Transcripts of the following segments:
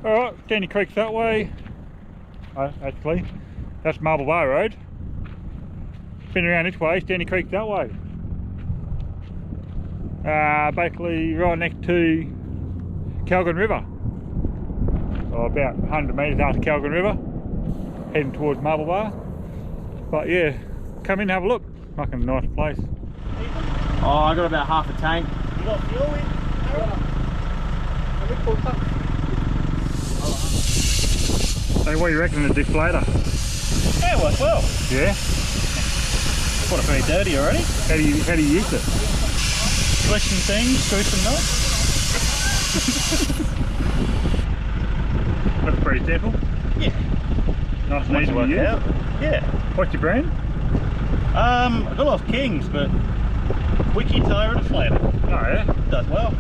Alright, Stanley Creek's that way. Actually, that's Marble Bar Road. Been around this way, Stanley Creek's that way. Basically right next to Calgon River. Or about 100 metres after Calgon River. Heading towards Marble Bar. But yeah, come in and have a look. Fucking nice place. Oh, I got about half a tank. You got fuel in? Hey, what do you reckon of the deflator? Yeah, works well. Yeah? Got it very dirty already. How do you use it? Collection things, screw some nuts. That's pretty simple. Yeah. Nice and easy to use. Out. Yeah. What's your brand? I got a lot of Kings, but Wiki Tire Deflator. Oh yeah? Does well.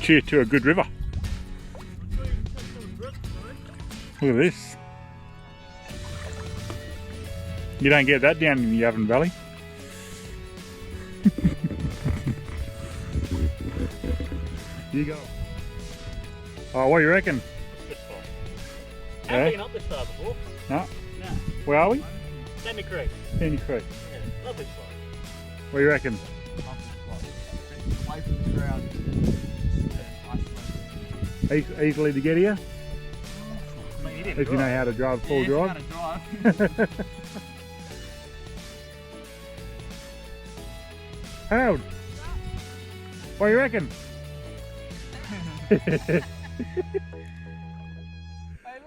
Cheers to a good river. Look at this. You don't get that down in the Avon Valley. You go. Oh, what do you reckon? This far. Yeah? I've been up this far before. No? No. Where are we? Stanley Creek. Stanley Creek. Yeah, lovely spot. What do you reckon? Away from the crowd. Easily to get here? I mean, If you know how to drive full drive. Harold, what do you reckon? I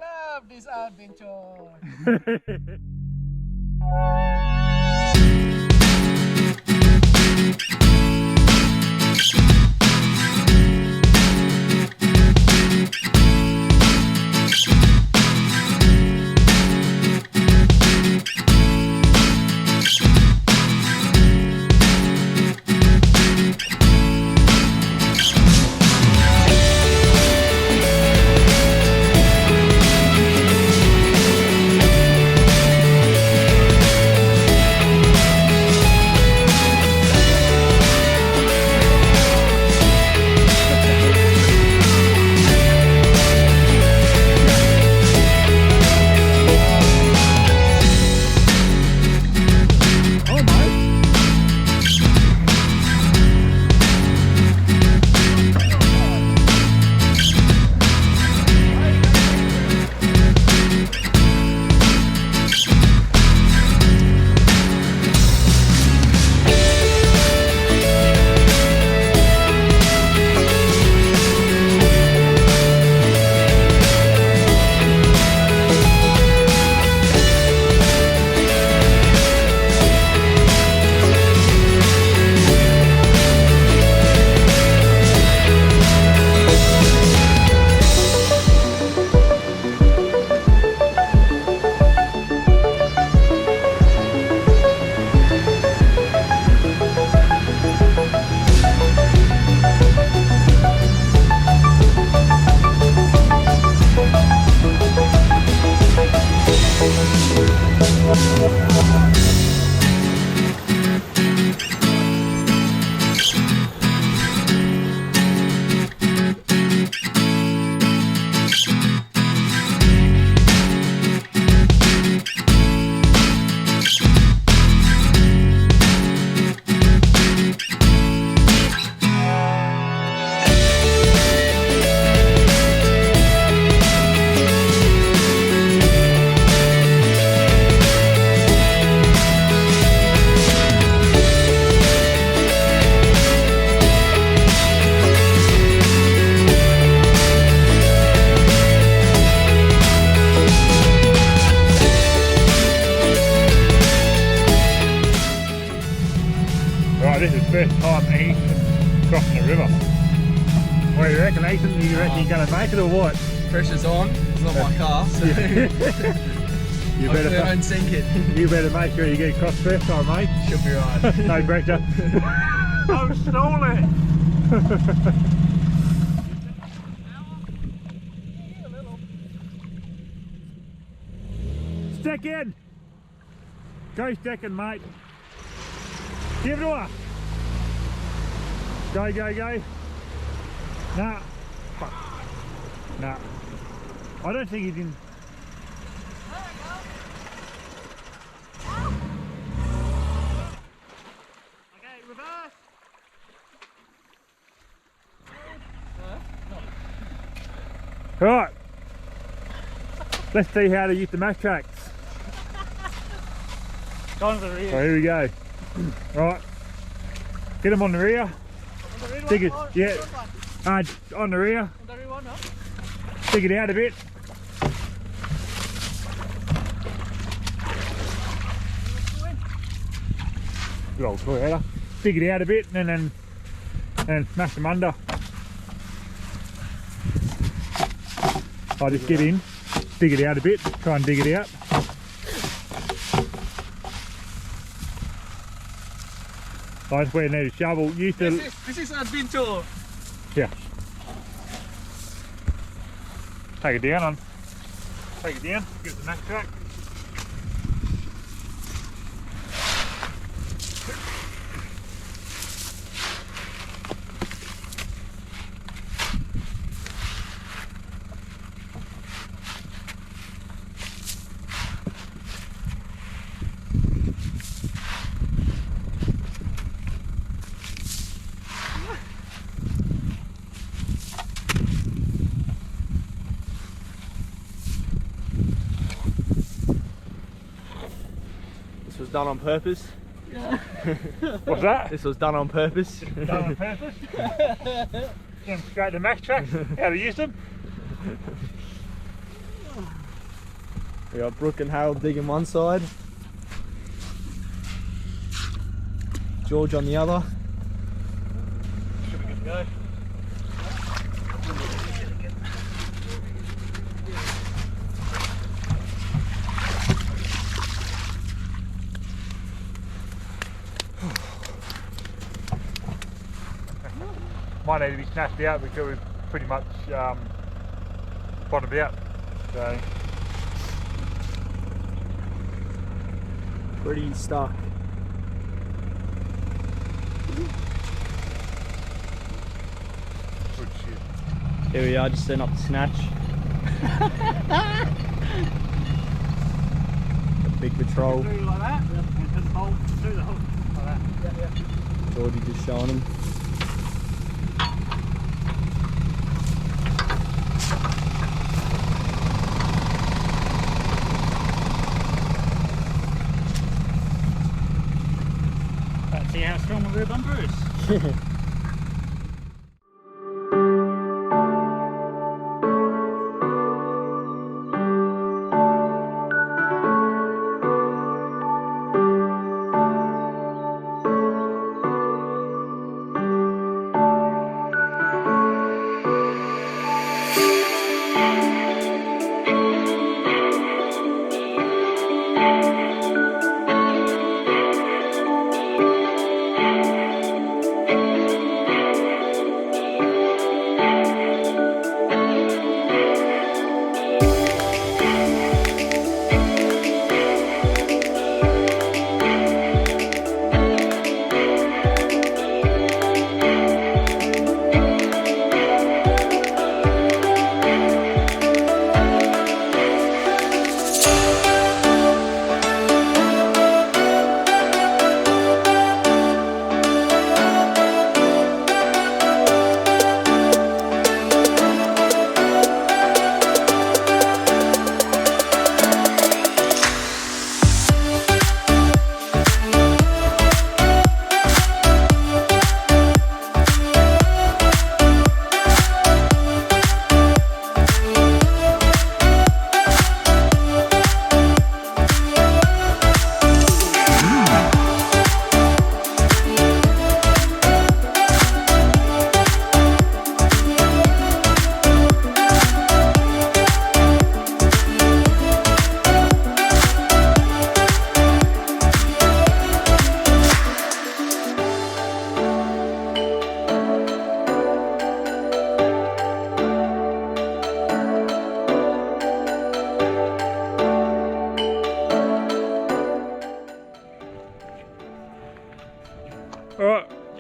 love this adventure. first time Ethan crossing the river. What do you reckon, Ethan? You reckon you're going to make it or what? Pressure's on. It's not my car, so You hopefully I don't sink it. You better make sure you get across first time, mate. Should be right. No pressure. Oh, stole it! Stick in! Go sticking, mate. Give it to her. Go, go, go. Nah. Fuck. Nah. I don't think he's in. Okay, reverse! Right. Let's see how to use the MAXTRAX. Go on the rear. So here we go. Right. Get him on the rear. Dig it. Yeah. On the rear. Dig it out a bit. Good old Toyota. Dig it out a bit and then smash them under. I'll just get in, dig it out a bit, try and dig it out. I just went and need a shovel. Used to. This is adventure. Yeah. Take it down on. Take it down. Get the MAXTRAX. This was done on purpose. What's that? This was done on purpose. Done on purpose. Demonstrate the MAXTRAX, how to use them. We got Brooke and Harold digging one side, George on the other. Should be good to go. Might need to be snatched out because we've pretty much bottomed out. So Pretty stuck. good shit. Here we are, just setting up the snatch. A big patrol. Do like that, and put the bolt through the hook like that. Geordie just showing them. Let's see how strong the rear bumper is.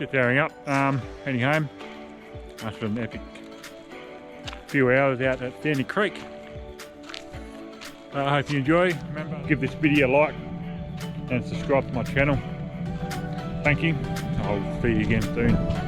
just airing up, heading home after an epic few hours out at Sandy Creek. I hope you enjoy. Remember, give this video a like and subscribe to my channel. Thank you. I'll see you again soon.